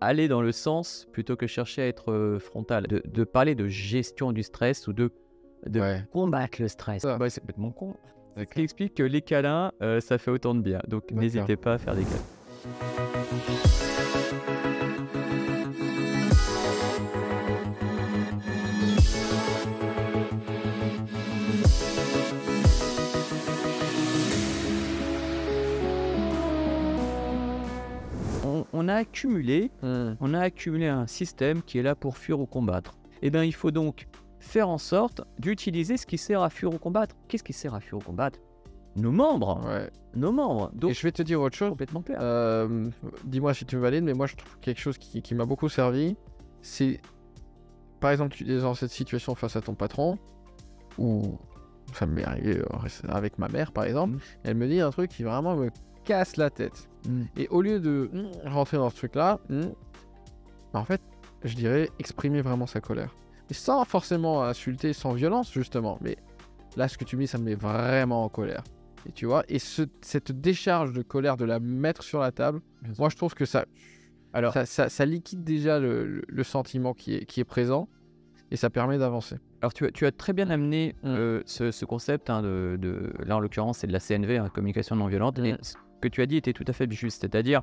aller dans le sens plutôt que chercher à être frontal. De parler de gestion du stress ou de Ouais. combattre le stress. Ça. Ouais, c'est complètement con. Ce D'accord. qui explique que les câlins, ça fait autant de bien. Donc D'accord. n'hésitez pas à faire des câlins. On a accumulé un système qui est là pour fuir ou combattre. Eh bien, il faut donc faire en sorte d'utiliser ce qui sert à fuir ou combattre. Qu'est-ce qui sert à fuir ou combattre? Nos membres. Ouais. Nos membres. Donc, Et je vais te dire autre chose. complètement clair. Dis-moi si tu me valides, mais moi je trouve quelque chose qui m'a beaucoup servi. C'est, par exemple, tu es dans cette situation face à ton patron, ou ça m'est arrivé avec ma mère par exemple, elle me dit un truc qui vraiment me casse la tête. Et au lieu de rentrer dans ce truc-là, bah, en fait, je dirais exprimer vraiment sa colère. Et sans forcément insulter, sans violence justement. Mais là, ce que tu me dis, ça me met vraiment en colère. Et tu vois, et cette décharge de colère, de la mettre sur la table, moi je trouve que ça liquide déjà le sentiment qui est présent, et ça permet d'avancer. Alors, tu as très bien amené ce concept, hein, là en l'occurrence, c'est de la CNV, hein, communication non violente. Et ce que tu as dit était tout à fait juste, c'est-à-dire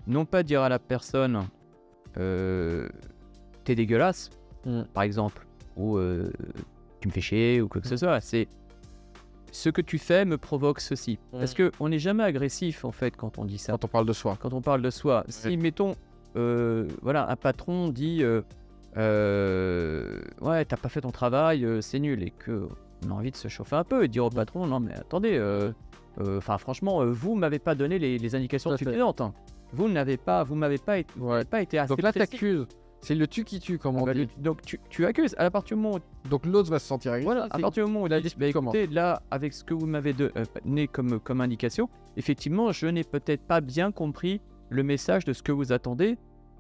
non pas dire à la personne t'es dégueulasse, par exemple, ou tu me fais chier, ou quoi que ce soit. C'est ce que tu fais me provoque ceci. Parce qu'on n'est jamais agressif en fait quand on dit ça. Quand on parle de soi. Quand on parle de soi. Si, mettons, voilà, un patron dit ouais, t'as pas fait ton travail, c'est nul, et qu'on a envie de se chauffer un peu et de dire au patron, non mais attendez, franchement, vous m'avez pas donné les indications suffisantes. Hein. Vous m'avez pas été assez Donc là, précis. t'accuses. C'est le tu qui tue, comme on dit. Donc tu accuses. À partir du moment où, Donc l'autre va se sentir agressé. voilà, à partir du moment où il a dit, bah, comment écoutez, là, avec ce que vous m'avez donné comme indication, effectivement, je n'ai peut-être pas bien compris le message de ce que vous attendez.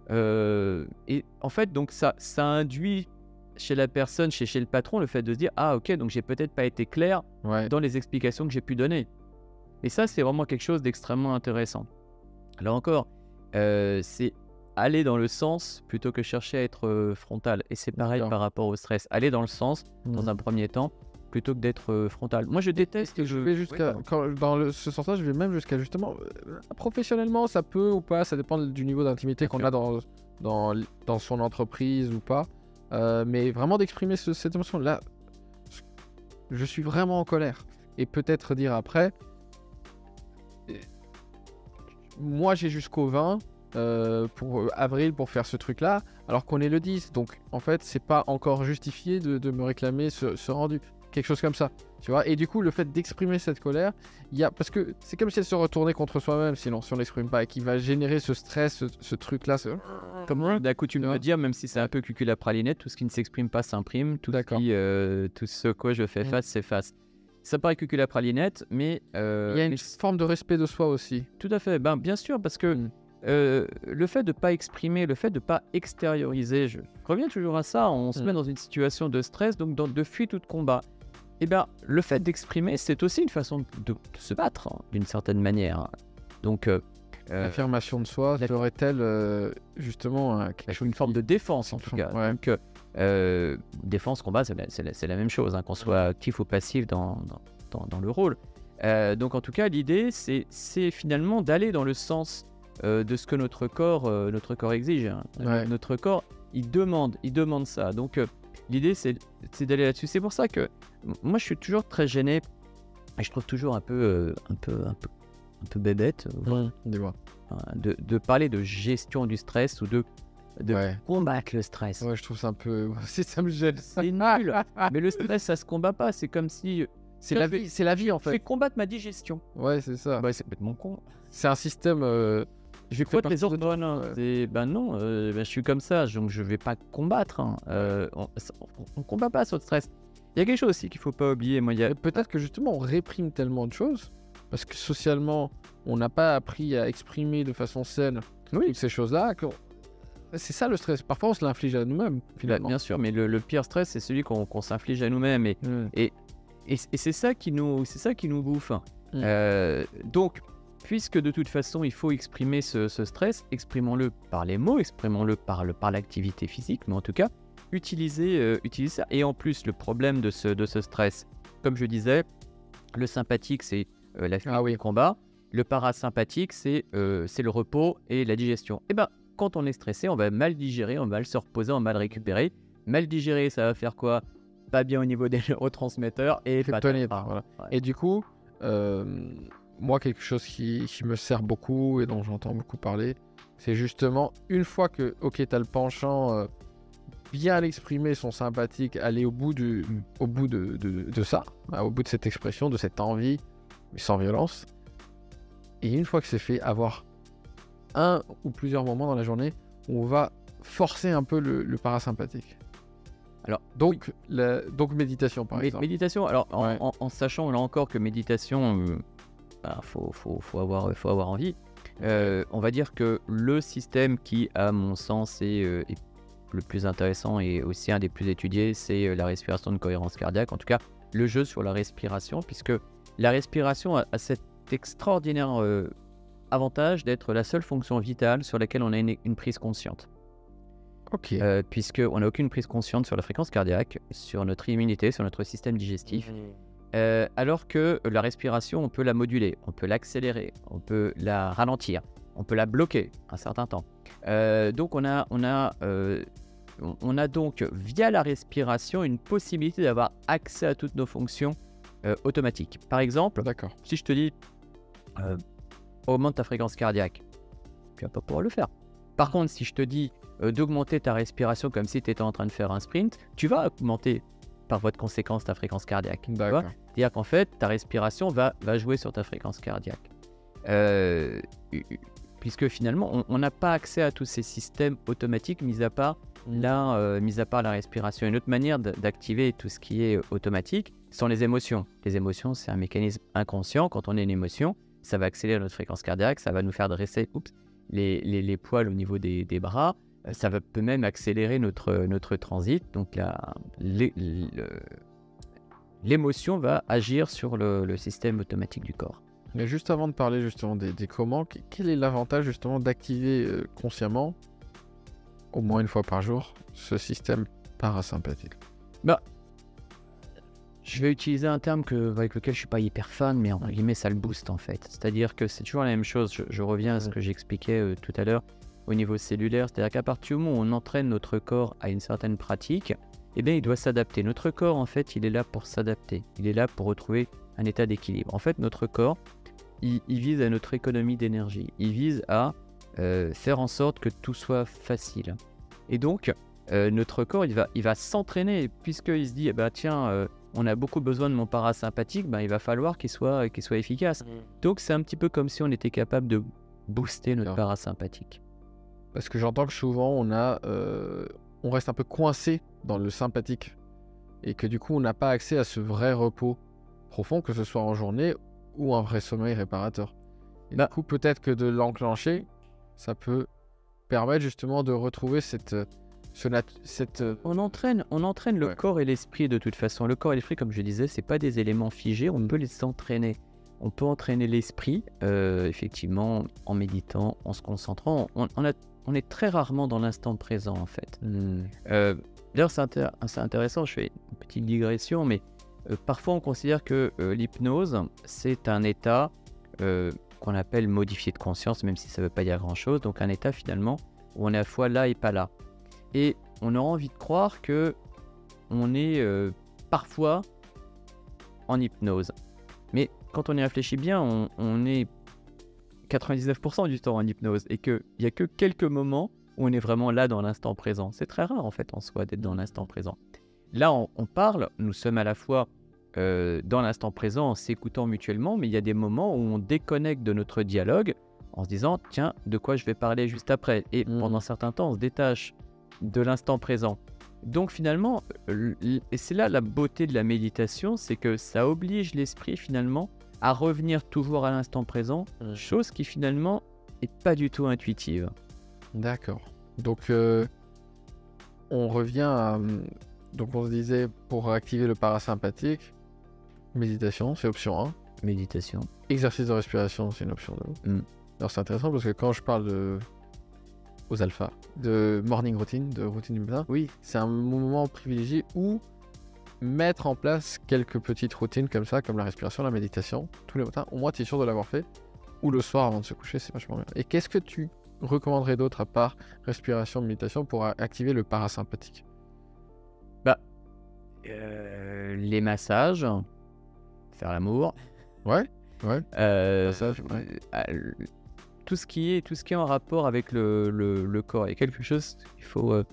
Et en fait, donc ça induit chez la personne, chez le patron, le fait de se dire, ah ok, donc j'ai peut-être pas été clair dans les explications que j'ai pu donner. Et ça, c'est vraiment quelque chose d'extrêmement intéressant. Là encore, c'est aller dans le sens plutôt que chercher à être frontal. Et c'est pareil par rapport au stress. Aller dans le sens, dans un premier temps, plutôt que d'être frontal. Moi, je déteste... Je vais jusqu'à... ce sens-là, je vais même jusqu'à justement... professionnellement, ça peut ou pas, ça dépend du niveau d'intimité qu'on a dans son entreprise ou pas. Mais vraiment d'exprimer cette émotion-là, je suis vraiment en colère. Et peut-être dire après... Moi, j'ai jusqu'au 20 pour avril pour faire ce truc-là, alors qu'on est le 10. Donc, en fait, c'est pas encore justifié de me réclamer ce rendu. Quelque chose comme ça, tu vois. Et du coup, le fait d'exprimer cette colère, parce que c'est comme si elle se retournait contre soi-même, sinon, si on l'exprime pas, et qui va générer ce stress, ce truc-là. Comme d'un coup, tu me dire, même si c'est un peu cucul à pralinette, tout ce qui ne s'exprime pas s'imprime, tout ce quoi je fais face s'efface. Ça paraît cucul à pralinette, mais... il y a une forme de respect de soi aussi. Tout à fait, bien sûr, parce que le fait de ne pas exprimer, le fait de ne pas extérioriser, je reviens toujours à ça, on se met dans une situation de stress, donc de fuite ou de combat. Et bien, le fait d'exprimer, c'est aussi une façon de se battre, hein, d'une certaine manière. Donc... l'affirmation de soi serait-elle justement une forme de défense, en tout cas. Ouais. Donc, défense, combat, c'est la même chose, hein, qu'on soit actif ou passif dans le rôle. Donc en tout cas, l'idée, c'est finalement d'aller dans le sens de ce que notre corps exige. Hein. Notre corps, il demande ça. Donc l'idée, c'est d'aller là-dessus. C'est pour ça que moi, je suis toujours très gêné, et je trouve toujours un peu bébête, dis-moi. De parler de gestion du stress ou de combattre le stress. Ouais, je trouve ça un peu... ça me gêne. C'est nul. Mais le stress, ça se combat pas. C'est comme si... C'est la vie, en fait. Je vais combattre ma digestion. Ouais, c'est ça. Bah, c'est complètement con. C'est un système... Je vais combattre les hormones. Ben non, je suis comme ça, donc je vais pas combattre. Hein. On combat pas sur le stress. Il y a quelque chose aussi qu'il faut pas oublier. Moi, peut-être que justement, on réprime tellement de choses, parce que socialement, on n'a pas appris à exprimer de façon saine toutes ces choses-là. C'est ça le stress. Parfois, on se l'inflige à nous-mêmes, finalement. Bien sûr, mais le pire stress, c'est celui qu'on s'inflige à nous-mêmes. Et c'est ça qui nous bouffe. Donc, puisque de toute façon, il faut exprimer ce stress, exprimons-le par les mots, exprimons-le par l'activité physique, mais en tout cas, utilisez ça. Et en plus, le problème de ce stress, comme je disais, le sympathique, c'est la fuite du combat. Le parasympathique, c'est le repos et la digestion. Et bien, quand on est stressé, on va mal digérer, on va mal se reposer, on va mal récupérer. Mal digérer, ça va faire quoi? Pas bien au niveau des neurotransmetteurs et pas voilà. Et du coup, moi, quelque chose qui me sert beaucoup et dont j'entends beaucoup parler, c'est justement une fois que, ok, tu as le penchant, bien l'exprimer, son sympathique, aller au bout de ça, au bout de cette expression, de cette envie, mais sans violence. Et une fois que c'est fait, avoir un ou plusieurs moments dans la journée où on va forcer un peu le parasympathique. Alors, donc méditation, par exemple. Méditation, alors en sachant là encore que méditation, faut avoir envie. On va dire que le système qui, à mon sens, est le plus intéressant et aussi un des plus étudiés, c'est la respiration de cohérence cardiaque. En tout cas, le jeu sur la respiration, puisque la respiration a cet extraordinaire avantage d'être la seule fonction vitale sur laquelle on a une prise consciente. Ok. Puisqu'on n'a aucune prise consciente sur la fréquence cardiaque, sur notre immunité, sur notre système digestif. Alors que la respiration, on peut la moduler, on peut l'accélérer, on peut la ralentir, on peut la bloquer un certain temps. Donc on a donc via la respiration une possibilité d'avoir accès à toutes nos fonctions automatiques. Par exemple, si je te dis augmente ta fréquence cardiaque, tu vas pas pouvoir le faire. Par contre, si je te dis d'augmenter ta respiration comme si tu étais en train de faire un sprint, tu vas augmenter par voie de conséquence ta fréquence cardiaque. C'est-à-dire qu'en fait, ta respiration va jouer sur ta fréquence cardiaque. Puisque finalement, on n'a pas accès à tous ces systèmes automatiques, mis à part la respiration. Une autre manière d'activer tout ce qui est automatique sont les émotions. Les émotions, c'est un mécanisme inconscient. Quand on a une émotion, ça va accélérer notre fréquence cardiaque, ça va nous faire dresser les poils au niveau des bras. Ça peut même accélérer notre transit. Donc l'émotion va agir sur le système automatique du corps. Mais juste avant de parler justement des comment, quel est l'avantage justement d'activer consciemment, au moins une fois par jour, ce système parasympathique? Je vais utiliser un terme avec lequel je suis pas hyper fan, mais entre guillemets ça le booste en fait. C'est-à-dire que c'est toujours la même chose. Je reviens à ce que j'expliquais tout à l'heure au niveau cellulaire. C'est-à-dire qu'à partir du moment où on entraîne notre corps à une certaine pratique, eh bien il doit s'adapter. Notre corps en fait, il est là pour s'adapter. Il est là pour retrouver un état d'équilibre. En fait, notre corps, il vise à notre économie d'énergie. Il vise à faire en sorte que tout soit facile. Et donc, notre corps, il va s'entraîner puisqu'il se dit, tiens, on a beaucoup besoin de mon parasympathique, il va falloir qu'il soit efficace. Donc, c'est un petit peu comme si on était capable de booster notre parasympathique. Parce que j'entends que souvent, on reste un peu coincé dans le sympathique et que du coup, on n'a pas accès à ce vrai repos profond, que ce soit en journée ou un vrai sommeil réparateur. Et du coup, peut-être que de l'enclencher, ça peut permettre justement de retrouver On entraîne le corps et l'esprit de toute façon. Le corps et l'esprit, comme je disais, c'est pas des éléments figés, on peut les entraîner. On peut entraîner l'esprit, effectivement, en méditant, en se concentrant. On est très rarement dans l'instant présent, en fait. D'ailleurs, c'est intéressant, je fais une petite digression, mais parfois on considère que l'hypnose, c'est un état qu'on appelle modifié de conscience, même si ça ne veut pas dire grand-chose. Donc un état finalement où on est à la fois là et pas là. Et on a envie de croire que on est parfois en hypnose. Mais quand on y réfléchit bien, on est 99% du temps en hypnose et qu'il n'y a que quelques moments où on est vraiment là dans l'instant présent. C'est très rare en fait en soi d'être dans l'instant présent. Là, on parle, nous sommes à la fois dans l'instant présent en s'écoutant mutuellement, mais il y a des moments où on déconnecte de notre dialogue en se disant « Tiens, de quoi je vais parler juste après ?» Et pendant certains temps, on se détache de l'instant présent. Donc finalement, et c'est là la beauté de la méditation, c'est que ça oblige l'esprit finalement à revenir toujours à l'instant présent, chose qui finalement n'est pas du tout intuitive. D'accord. Donc on revient à... Donc on se disait, pour activer le parasympathique, méditation, c'est option 1. Méditation. Exercice de respiration, c'est une option de ouf. Alors c'est intéressant parce que quand je parle aux alphas, de morning routine, de routine du matin, Oui. c'est un moment privilégié où mettre en place quelques petites routines comme ça, comme la respiration, la méditation, tous les matins, au moins tu es sûr de l'avoir fait, ou le soir avant de se coucher, c'est vachement bien. Et qu'est-ce que tu recommanderais d'autre à part respiration, méditation pour activer le parasympathique? Les massages, faire l'amour, Ouais, euh, massage, ouais. tout ce qui est en rapport avec le corps. Il y a quelque chose qu'il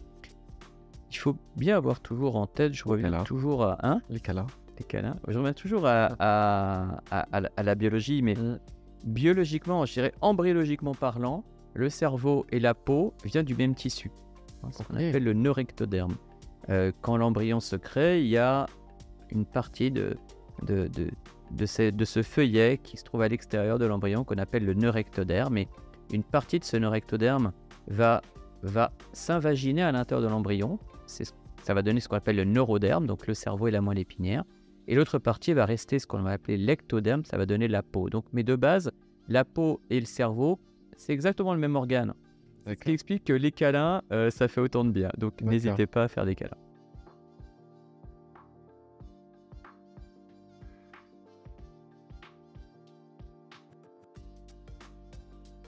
il faut bien avoir toujours en tête. Je reviens câlins. toujours à Les câlins. les câlins. Je reviens toujours à la biologie, mais biologiquement, je dirais embryologiquement parlant, le cerveau et la peau viennent du même tissu. C'est ce qu'on Ok. appelle le neurectoderme. Quand l'embryon se crée, il y a une partie de ce feuillet qui se trouve à l'extérieur de l'embryon qu'on appelle le neurectoderme. Et une partie de ce neurectoderme va s'invaginer à l'intérieur de l'embryon. Ça va donner ce qu'on appelle le neuroderme, donc le cerveau et la moelle épinière. Et l'autre partie va rester ce qu'on va appeler l'ectoderme, ça va donner la peau. Donc, mais de base, la peau et le cerveau, c'est exactement le même organe. Ce qui explique que les câlins, ça fait autant de bien. Donc, D'accord. n'hésitez pas à faire des câlins.